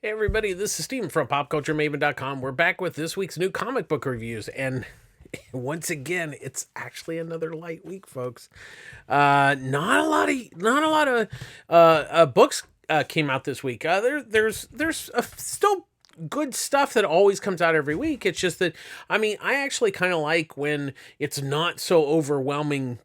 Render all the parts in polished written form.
Hey everybody, this is Steven from PopCultureMaven.com. We're back with this week's new comic book reviews, and once again, it's actually another light week, folks. Not a lot of books came out this week. There's still good stuff that always comes out every week. It's just that I actually kind of like when it's not so overwhelming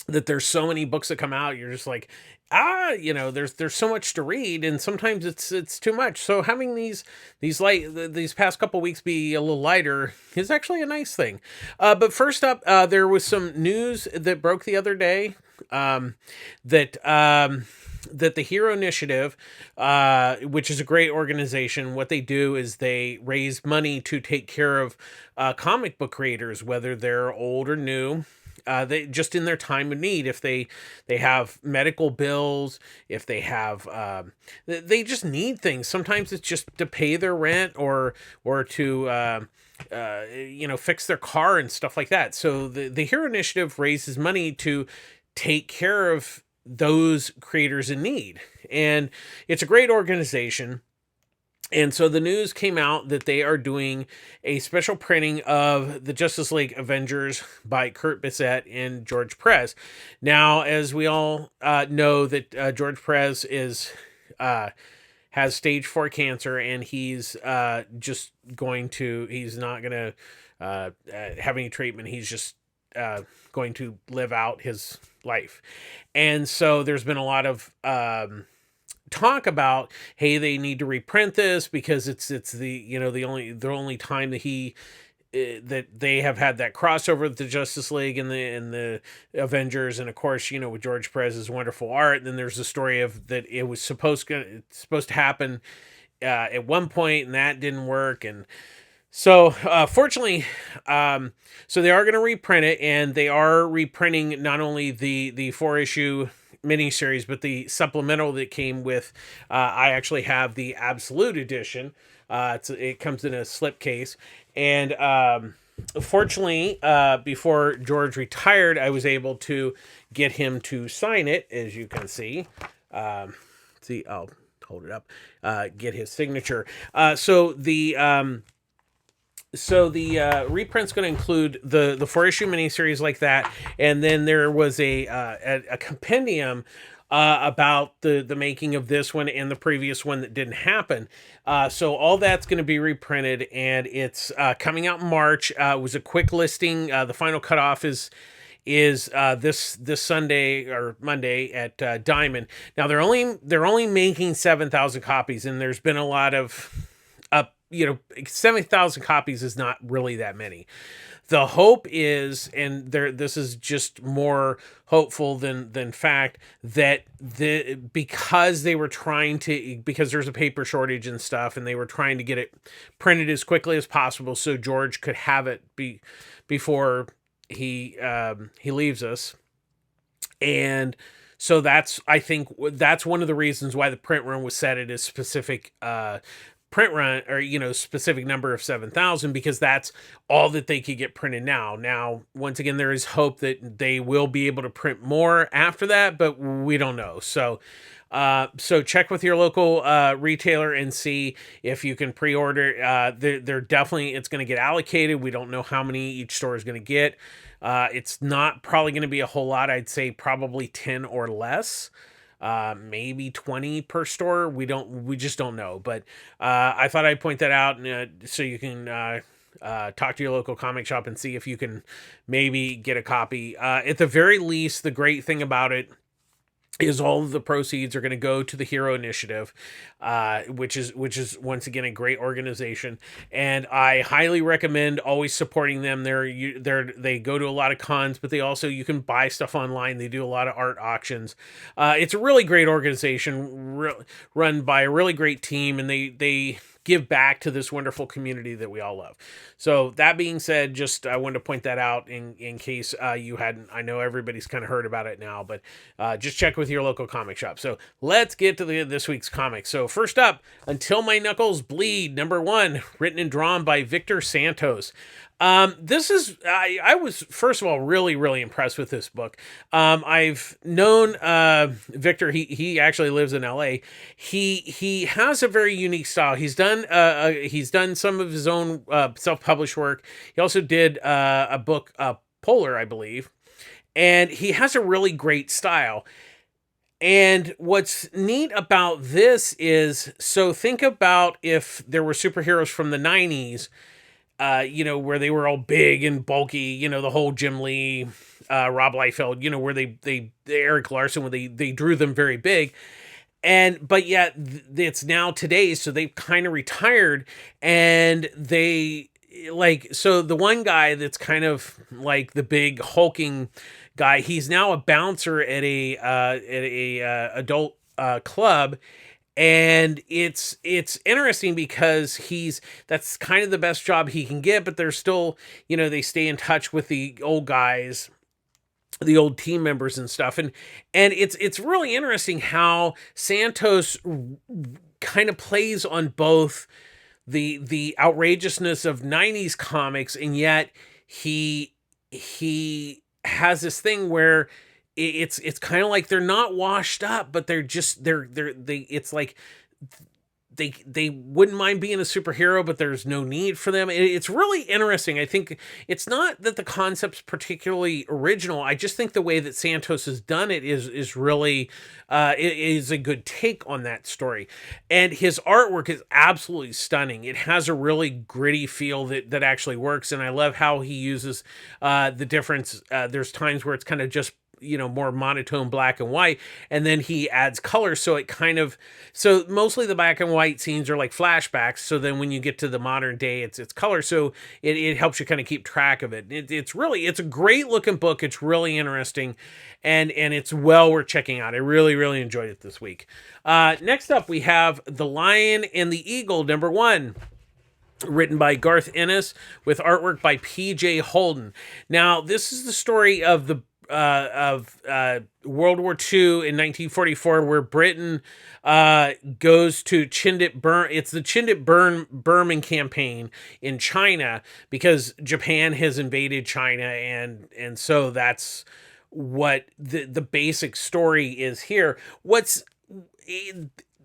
that there's so many books that come out. You're just like, there's so much to read, and sometimes it's too much. So having these past couple weeks be a little lighter is actually a nice thing. But first up, there was some news that broke the other day, that the Hero Initiative, which is a great organization, what they do is they raise money to take care of comic book creators, whether they're old or new. They just in their time of need, if they have medical bills, if they have they just need things. Sometimes it's just to pay their rent or to fix their car and stuff like that. So the Hero Initiative raises money to take care of those creators in need, and it's a great organization. And so the news came out that they are doing a special printing of the Justice League Avengers by Kurt Bissett and George Perez. Now, as we all know, that George Perez has stage 4 cancer, and he's he's not going to have any treatment. He's just going to live out his life. And so there's been a lot of talk about, hey, they need to reprint this because it's the only time that that they have had that crossover with the Justice League and the Avengers. And of course, with George Perez's wonderful art, then there's the story of that it was supposed to happen at one point, and that didn't work. And so fortunately, so they are going to reprint it, and they are reprinting not only the 4-issue miniseries, but the supplemental that came with. I actually have the Absolute edition. It comes in a slipcase, and fortunately, before George retired, I was able to get him to sign it, as you can see. See, I'll hold it up. Get his signature. So the reprint's going to include the 4-issue miniseries like that, and then there was a compendium about the making of this one and the previous one that didn't happen. So all that's going to be reprinted, and it's coming out in March. It was a quick listing. The final cutoff is this Sunday or Monday at Diamond. Now they're only making 7,000 copies, and there's been a lot of 70,000 copies is not really that many. The hope is, and this is just more hopeful than fact, that because there's a paper shortage and stuff, and they were trying to get it printed as quickly as possible so George could have it before he leaves us. And so I think that's one of the reasons why the print run was set at a specific print run, or specific number of 7,000, because that's all that they could get printed now. Once again, there is hope that they will be able to print more after that, but we don't know. So check with your local retailer and see if you can pre-order. They're definitely, it's going to get allocated. We don't know how many each store is going to get. It's not probably going to be a whole lot. I'd say probably 10 or less. Maybe 20 per store. We just don't know. But I thought I'd point that out, so you can talk to your local comic shop and see if you can maybe get a copy. At the very least, the great thing about it is all of the proceeds are going to go to the Hero Initiative, which is once again a great organization, and I highly recommend always supporting them. They go to a lot of cons, but you can buy stuff online. They do a lot of art auctions. It's a really great organization, run by a really great team, and they give back to this wonderful community that we all love. So that being said, just I wanted to point that out in case you hadn't. I know everybody's kind of heard about it now, but just check with your local comic shop. So let's get to this week's comic. So first up, Until My Knuckles Bleed, #1, written and drawn by Victor Santos. This is I was first of all really really impressed with this book. I've known Victor. He actually lives in L.A. He has a very unique style. He's done some of his own self published work. He also did a book, Polar, I believe, and he has a really great style. And what's neat about this is, so think about if there were superheroes from the 90s, where they were all big and bulky, the whole Jim Lee, Rob Liefeld, where they Eric Larson, where they drew them very big. But yet it's now today, so they've kind of retired, and they so the one guy that's kind of like the big hulking guy, he's now a bouncer at a adult club, and it's interesting because that's kind of the best job he can get, but they're still, they stay in touch with the old guys, the old team members and stuff, and it's really interesting how Santos kind of plays on both the outrageousness of 90s comics, and yet he has this thing where it's kind of like they're not washed up, but they're just they it's like they wouldn't mind being a superhero, but there's no need for them. It's really interesting. I think it's not that the concept's particularly original. I just think the way that Santos has done it is really it is a good take on that story. And his artwork is absolutely stunning. It has a really gritty feel that actually works. And I love how he uses the difference. There's times where it's kind of just more monotone black and white, and then he adds color, so mostly the black and white scenes are like flashbacks, so then when you get to the modern day, it's color, so it helps you kind of keep track of it. It's a great looking book. It's really interesting, and it's well worth checking out. I really really enjoyed it this week. Next up, we have The Lion and the Eagle, #1, written by Garth Ennis with artwork by P.J. Holden. Now, this is the story of the World War II in 1944, where Britain goes to Chindit Burn. It's the Chindit Burman campaign in China, because Japan has invaded China, and so that's what the basic story is here.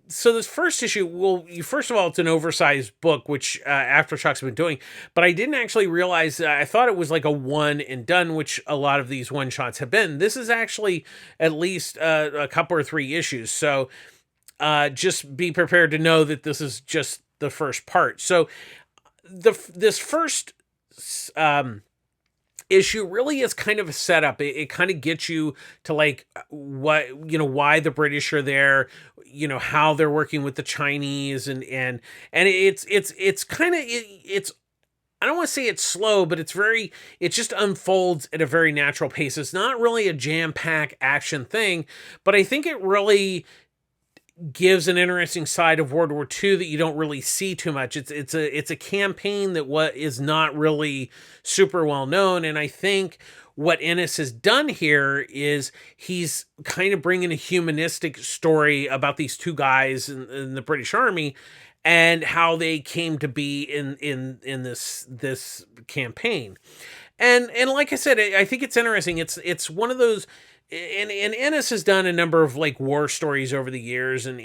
So this first issue, first of all, it's an oversized book, which Aftershocks have been doing, but I didn't actually realize, I thought it was like a one and done, which a lot of these one-shots have been. This is actually at least a couple or 3 issues, so just be prepared to know that this is just the first part. So this first issue really is kind of a setup. It kind of gets you to like what, why the British are there, how they're working with the Chinese, and it's kind of, I don't want to say it's slow, but it just unfolds at a very natural pace. It's not really a jam-packed action thing, but I think it really gives an interesting side of World War II that you don't really see too much. It's a campaign that is not really super well known, and I think what Ennis has done here is he's kind of bringing a humanistic story about these 2 guys in the British Army and how they came to be in this campaign. And like I said, I think it's interesting. It's one of those. And Ennis has done a number of like war stories over the years, and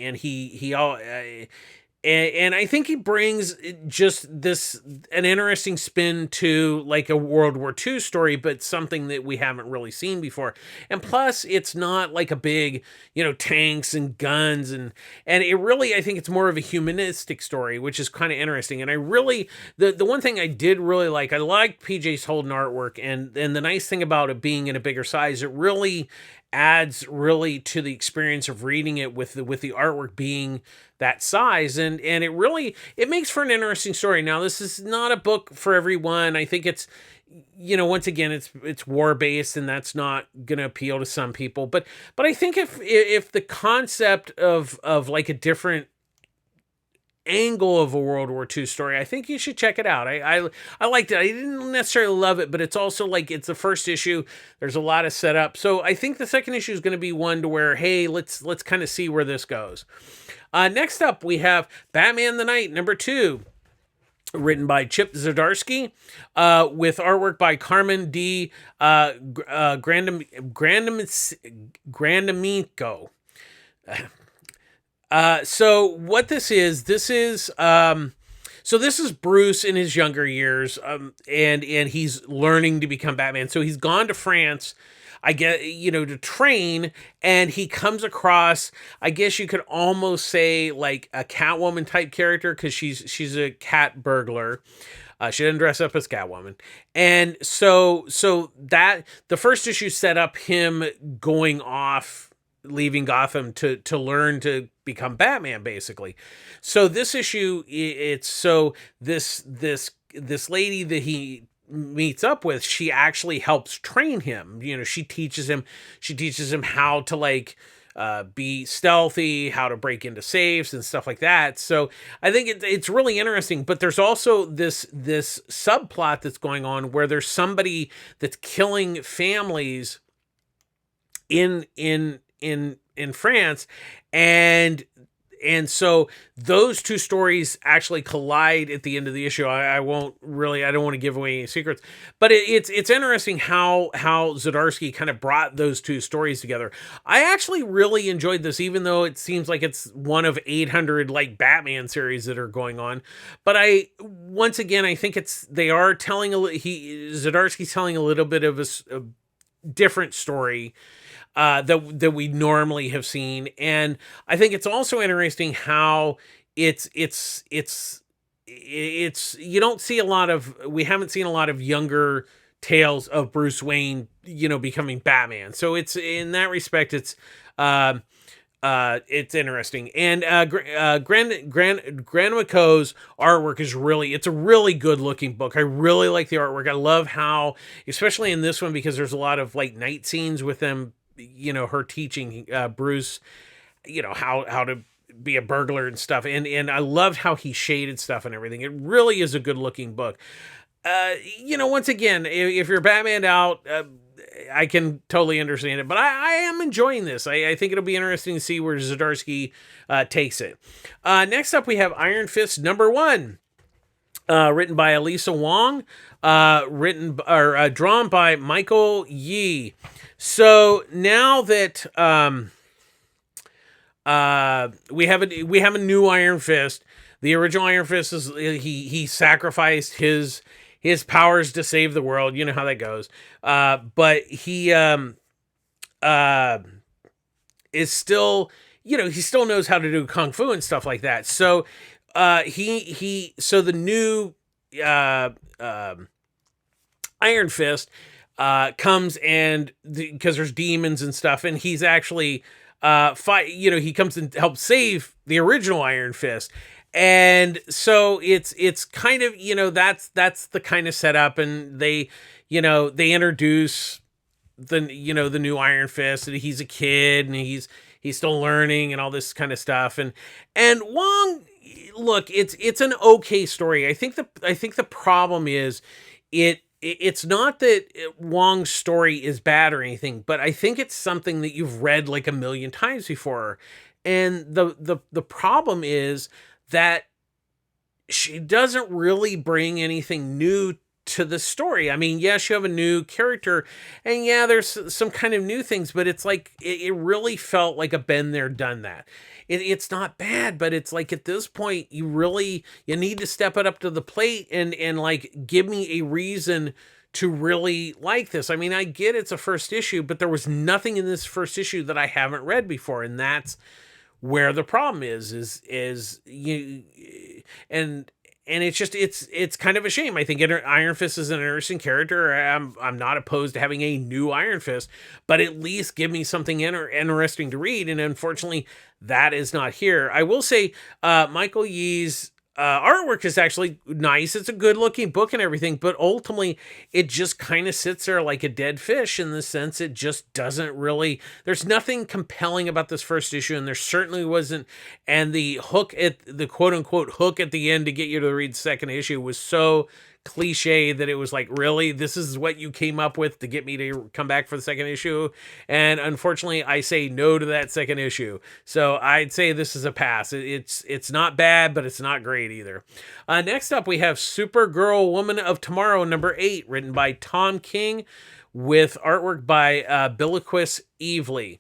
I think he brings just an interesting spin to like a World War II story, but something that we haven't really seen before. And plus, it's not like a big, tanks and guns, and it really, I think it's more of a humanistic story, which is kind of interesting. And I really, the one thing I did really like, I like PJ's Holden artwork, and the nice thing about it being in a bigger size, it really adds really to the experience of reading it with the artwork being that size, and it makes for an interesting story. Now, this is not a book for everyone. I think it's, once again, it's war based, and that's not gonna appeal to some people, but I think if the concept of like a different angle of a World War II story, I think you should check it out. I liked it. I didn't necessarily love it, but it's also like, it's the first issue. There's a lot of setup. So I think the second issue is going to be one to where, hey, let's kind of see where this goes. Next up, we have Batman the Knight, #2. written by Chip Zdarsky, with artwork by Carmen D. Grandamico. So what this is Bruce in his younger years, and he's learning to become Batman. So he's gone to France, I guess, to train, and he comes across, I guess you could almost say, like a Catwoman type character, because she's a cat burglar. She didn't dress up as Catwoman, and so that the first issue set up him going off, leaving Gotham to learn to become Batman, basically. So this issue, it's so this lady that he meets up with, she actually helps train him. She teaches him how to, like, be stealthy, how to break into safes and stuff like that. So I think it's really interesting. But there's also this subplot that's going on where there's somebody that's killing families in France, and so those two stories actually collide at the end of the issue. I don't want to give away any secrets, but it's interesting how Zdarsky kind of brought those two stories together. I actually really enjoyed this, even though it seems like it's one of 800 like Batman series that are going on. But I think Zdarsky's telling a little bit of a different story that we normally have seen. And I think it's also interesting how it's we haven't seen a lot of younger tales of Bruce Wayne, becoming Batman. So it's, in that respect, it's interesting. And Granico's artwork is it's a really good looking book. I really like the artwork. I love how, especially in this one, because there's a lot of like night scenes with them, her teaching Bruce, how to be a burglar and stuff. And I loved how he shaded stuff and everything. It really is a good looking book. Once again, if you're Batman out, I can totally understand it, but I am enjoying this. I think it'll be interesting to see where Zdarsky takes it. Next up, we have Iron Fist #1, written by Elisa Wong, drawn by Michael Yee. So now that we have a new Iron Fist, the original Iron Fist is he sacrificed his powers to save the world. You know how that goes. But he is still, he still knows how to do kung fu and stuff like that. So so the new Iron Fist comes, and because there's demons and stuff, and he's actually he comes and helps save the original Iron Fist. And so it's kind of, that's the kind of setup, and they introduce the new Iron Fist, and he's a kid, and he's still learning and all this kind of stuff. And Wong, look, it's an okay story. I think the problem is it's not that Wong's story is bad or anything, but I think it's something that you've read like a million times before. And the problem is that she doesn't really bring anything new to the story. I mean, yes, you have a new character, and yeah, there's some kind of new things, but it's like, it really felt like a been there, done that. It's not bad, but it's like, at this point, you need to step it up to the plate and like, give me a reason to really like this. I mean, I get it's a first issue, but there was nothing in this first issue that I haven't read before, and that's where the problem is you, and it's just, it's kind of a shame. I think Iron Fist is an interesting character. I'm not opposed to having a new Iron Fist, but at least give me something interesting to read. And unfortunately, that is not here. I will say, Michael Yee's artwork is actually nice. It's a good looking book and everything, but ultimately it just kind of sits there like a dead fish, in the sense it just doesn't really, there's nothing compelling about this first issue, and there certainly wasn't. And the hook, at the quote unquote hook at the end to get you to read the second issue, was so cliche that it was like, really, this is what you came up with to get me to come back for the second issue. And unfortunately, I say no to that second issue. So I'd say this is a pass. It's not bad, but it's not great either. Next up, we have Supergirl Woman of Tomorrow, number 8, written by Tom King, with artwork by Billiquis Evely.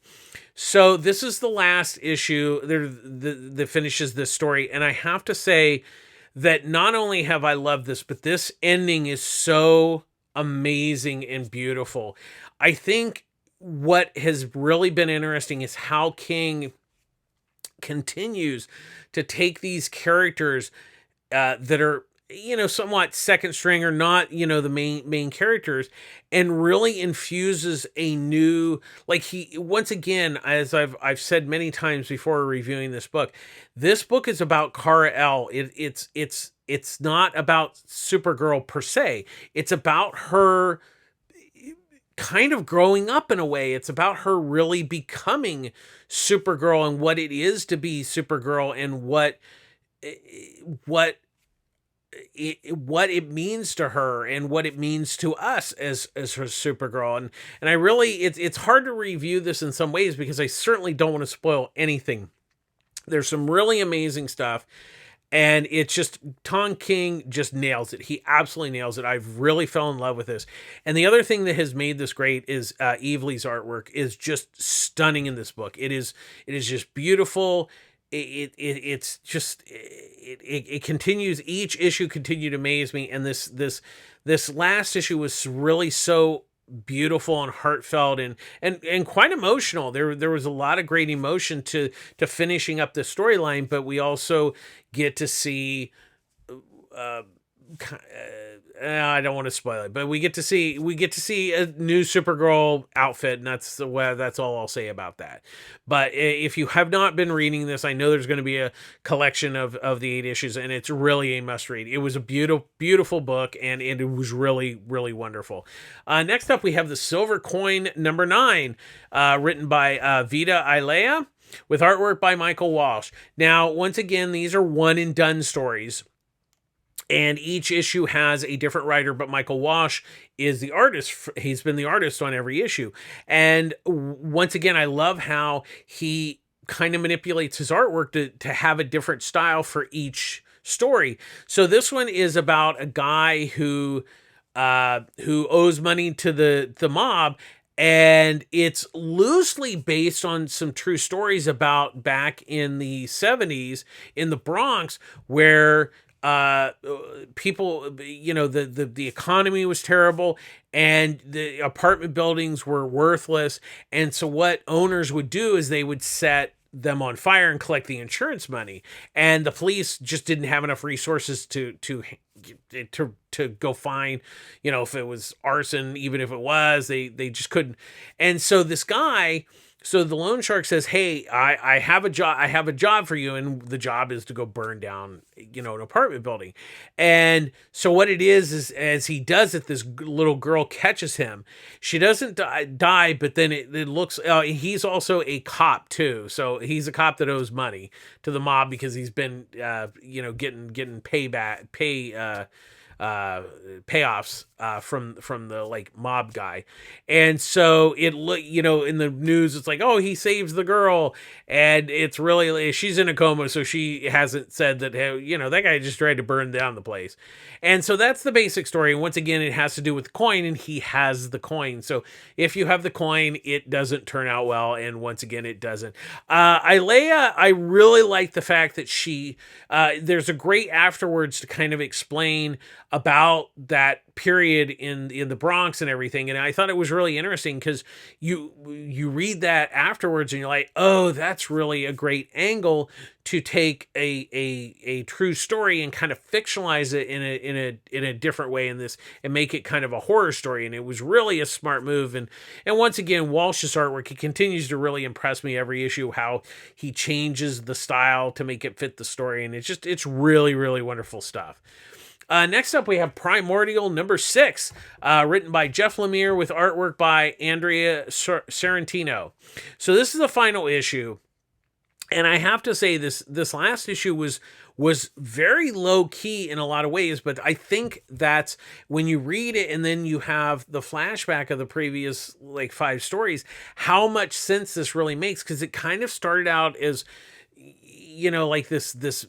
So this is the last issue that finishes this story, and I have to say that not only have I loved this, but this ending is so amazing and beautiful. I think what has really been interesting is how King continues to take these characters that are, somewhat second string or not, the main characters, and really infuses a new, like, he, once again, as I've said many times before reviewing this book is about Kara-El. It's not about Supergirl per se. It's about her kind of growing up in a way. It's about her really becoming Supergirl and what it is to be Supergirl, and what it means to her and what it means to us as her Supergirl. And I really, it's hard to review this in some ways because I certainly don't want to spoil anything. There's some really amazing stuff, and it's just, Tom King just nails it. He absolutely nails it. I've really fell in love with this. And the other thing that has made this great is Evely's artwork is just stunning in this book. It is just beautiful. It's just, it continues, each issue continued to amaze me, and this last issue was really so beautiful and heartfelt and quite emotional. There was a lot of great emotion to finishing up the storyline, but we also get to see I don't want to spoil it, but we get to see a new Supergirl outfit, and that's all I'll say about that. But if you have not been reading this, I know there's going to be a collection of the 8 issues, and it's really a must read. It was a beautiful book, and it was really, really wonderful. Next up, we have the Silver Coin number 9, written by Vita Ilea, with artwork by Michael Walsh. Now, once again, these are one and done stories, and each issue has a different writer, but Michael Walsh is the artist. He's been the artist on every issue. And once again, I love how he kind of manipulates his artwork to have a different style for each story. So this one is about a guy who owes money to the mob, and it's loosely based on some true stories about back in the 70s in the Bronx, where people, the economy was terrible and the apartment buildings were worthless. And so what owners would do is they would set them on fire and collect the insurance money. And the police just didn't have enough resources to go find, if it was arson, even if it was, they just couldn't. And so this guy, so the loan shark says, "Hey, I have a job for you," and the job is to go burn down, an apartment building. And so what it is as he does it, this little girl catches him. She doesn't die, but then it looks. He's also a cop too, so he's a cop that owes money to the mob because he's been, getting payoffs from the like mob guy. And so it in the news it's like, oh, he saves the girl, and it's really, she's in a coma, so she hasn't said that, hey, that guy just tried to burn down the place. And so that's the basic story. And once again, it has to do with the coin, and he has the coin. So if you have the coin, it doesn't turn out well, and once again, it doesn't. Ilea, I really like the fact that she there's a great afterwards to kind of explain about that period in the Bronx and everything. And I thought it was really interesting because you read that afterwards and you're like, oh, that's really a great angle to take a true story and kind of fictionalize it in a different way in this and make it kind of a horror story. And it was really a smart move. And once again, Walsh's artwork, he continues to really impress me every issue, how he changes the style to make it fit the story. And it's really, really wonderful stuff. Next up, we have Primordial number 6, written by Jeff Lemire with artwork by Andrea Sorrentino. So this is the final issue. And I have to say, this last issue was very low key in a lot of ways, but I think that's when you read it and then you have the flashback of the previous like 5 stories, how much sense this really makes, because it kind of started out as, you know, like this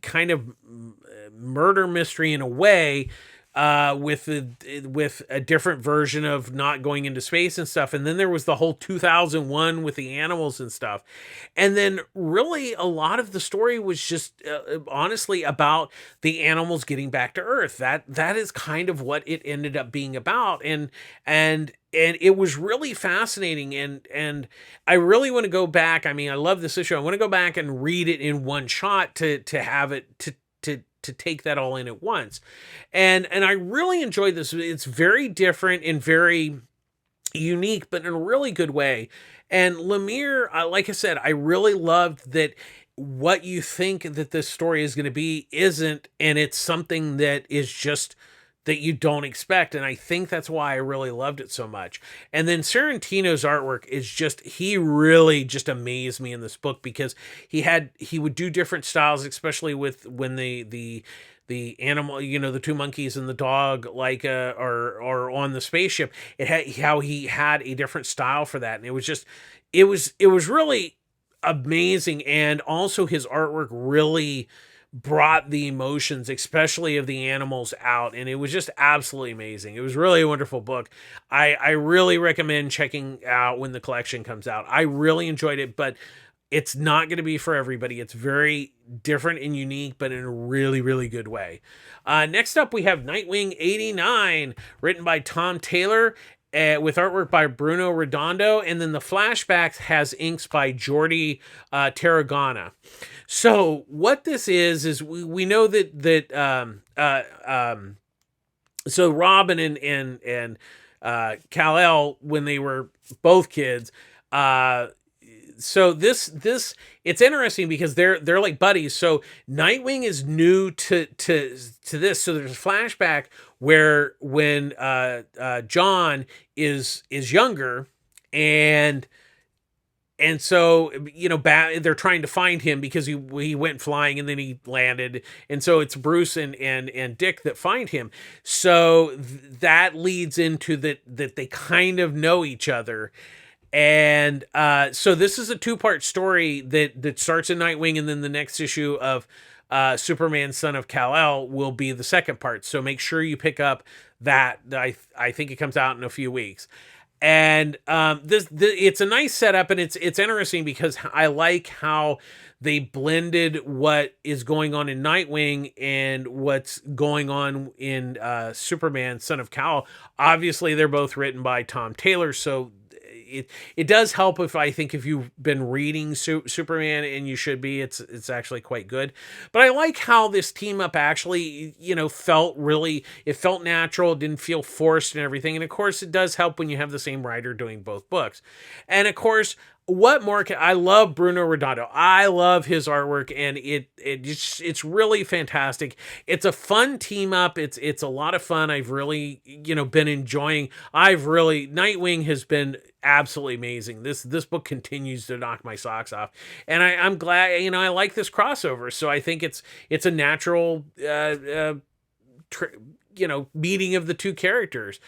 kind of murder mystery in a way, with a different version of not going into space and stuff. And then there was the whole 2001 with the animals and stuff. And then really a lot of the story was just honestly about the animals getting back to Earth. That is kind of what it ended up being about. And it was really fascinating, and I really want to go back. I mean, I love this issue. I want to go back and read it in one shot to have it to take that all in at once. And I really enjoyed this. It's very different and very unique, but in a really good way. And Lemire, like I said, I really loved that what you think that this story is going to be isn't, and it's something that is just that you don't expect. And I think that's why I really loved it so much. And then Sorrentino's artwork is just, he really just amazed me in this book, because he would do different styles, especially with when the animal, you know, the 2 monkeys and the dog, like are on the spaceship. It had how he had a different style for that, and it was just, it was really amazing. And also his artwork really brought the emotions, especially of the animals, out, and it was just absolutely amazing. It was really a wonderful book. I really recommend checking out when the collection comes out. I really enjoyed it, but it's not going to be for everybody. It's very different and unique, but in a really, really good way. Next up, we have Nightwing 89, written by Tom Taylor, with artwork by Bruno Redondo, and then the flashbacks has inks by Jordi Tarragona. So what this is we know so Robin and Kal-El, when they were both kids, so this it's interesting because they're like buddies. So Nightwing is new to this. So there's a flashback where when John is younger, and so, you know, they're trying to find him because he went flying and then he landed, and so it's Bruce and Dick that find him. So that leads into that they kind of know each other. And so this is a 2-part story that starts in Nightwing, and then the next issue of Superman Son of Kal-El will be the second part. So make sure you pick up that. I think it comes out in a few weeks. And it's a nice setup, and it's interesting because I like how they blended what is going on in Nightwing and what's going on in Superman Son of Kal. Obviously, they're both written by Tom Taylor, so it does help if you've been reading Superman, and you should be. It's actually quite good. But I like how this team up actually, you know, felt natural. It didn't feel forced and everything. And of course, it does help when you have the same writer doing both books. And of course, what more I love Bruno Redondo. I love his artwork, and it's really fantastic. It's a fun team up. It's a lot of fun. I've really, you know, been enjoying. Nightwing has been absolutely amazing. This book continues to knock my socks off, and I'm glad, you know, I like this crossover. So I think it's a natural meeting of the two characters.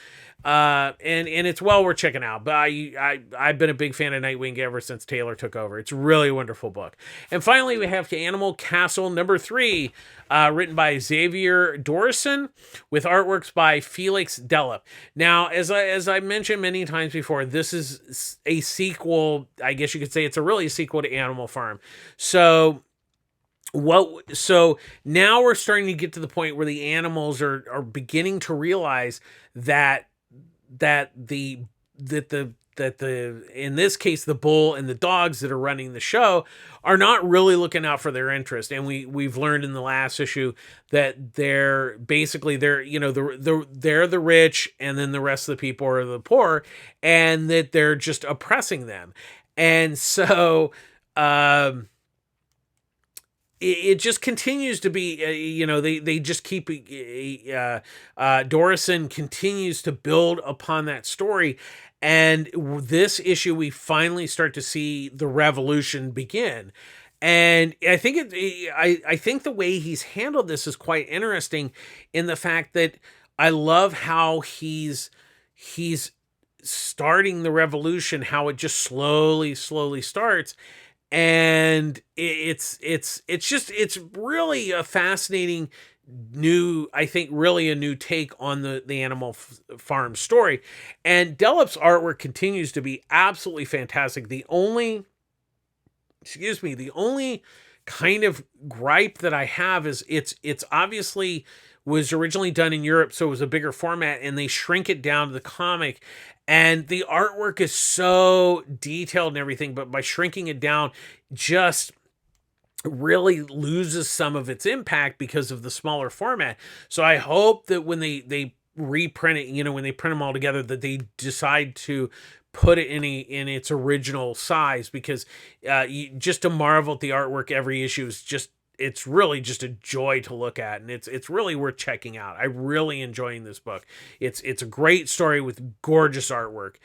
And it's well worth checking out. But I've been a big fan of Nightwing ever since Taylor took over. It's really a wonderful book. And finally, we have Animal Castle #3, written by Xavier Dorison, with artworks by Felix Delep. Now, as I mentioned many times before, this is a sequel. I guess you could say it's a sequel to Animal Farm. So now we're starting to get to the point where the animals are beginning to realize that the in this case the bull and the dogs that are running the show are not really looking out for their interest. And we've learned in the last issue that they're the rich, and then the rest of the people are the poor, and that they're just oppressing them. And so it just continues to be, they just keep, Dorison continues to build upon that story. And this issue, we finally start to see the revolution begin. And I think I think the way he's handled this is quite interesting, in the fact that I love how he's starting the revolution, how it just slowly starts. And it's really a fascinating new, I think, really a new take on the Animal Farm story. And Delop's artwork continues to be absolutely fantastic. The only kind of gripe that I have is it's obviously was originally done in Europe, so it was a bigger format, and they shrink it down to the comic, and the artwork is so detailed and everything, but by shrinking it down, just really loses some of its impact because of the smaller format. So I hope that when they reprint it, when they print them all together, that they decide to put it in its original size, because just to marvel at the artwork every issue is just, it's really just a joy to look at, and it's really worth checking out. I'm really enjoying this book. It's a great story with gorgeous artwork,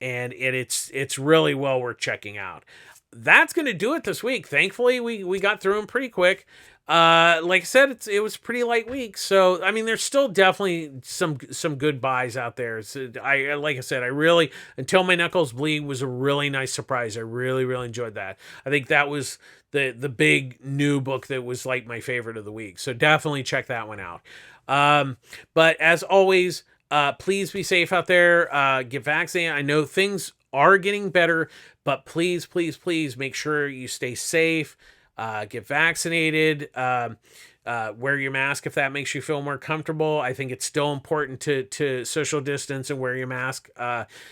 and it's really well worth checking out. That's going to do it this week. Thankfully, we got through them pretty quick. Like I said, it was a pretty light week. So, I mean, there's still definitely some good buys out there. So like I said, I really, Until My Knuckles Bleed was a really nice surprise. I really enjoyed that. I think that was the big new book that was like my favorite of the week. So definitely check that one out. But as always, please be safe out there. Get vaccinated. I know things are getting better, but please make sure you stay safe. Get vaccinated. Wear your mask if that makes you feel more comfortable. I think it's still important to social distance and wear your mask,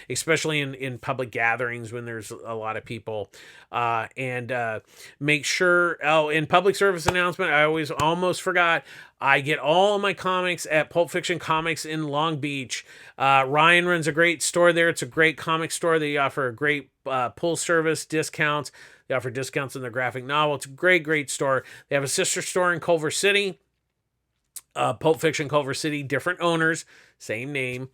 especially in public gatherings when there's a lot of people. And make sure, in public service announcement, I almost forgot, I get all of my comics at Pulp Fiction Comics in Long Beach. Ryan runs a great store there. It's a great comic store. They offer a great pull service, discounts. They offer discounts in their graphic novel. It's a great store. They have a sister store in Culver City. Pulp Fiction Culver City, different owners, same name,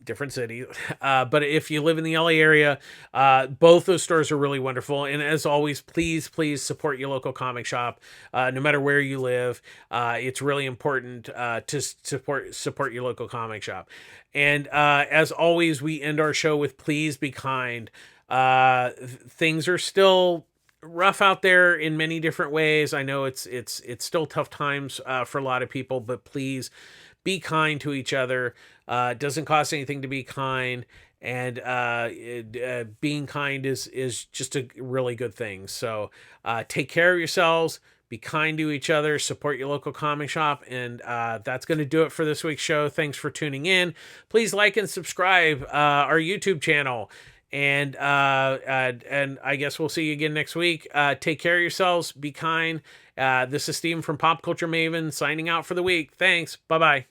different city. But if you live in the LA area, both those stores are really wonderful. And as always, please support your local comic shop, no matter where you live. It's really important to support your local comic shop. And as always, we end our show with please be kind. Things are still rough out there in many different ways. I know it's still tough times for a lot of people, but please be kind to each other. It doesn't cost anything to be kind, and being kind is just a really good thing. So take care of yourselves. Be kind to each other, support your local comic shop, and that's going to do it for this week's show. Thanks for tuning in. Please like and subscribe our YouTube channel. And I guess we'll see you again next week. Take care of yourselves. Be kind. This is Steven from Pop Culture Maven signing out for the week. Thanks. Bye-bye.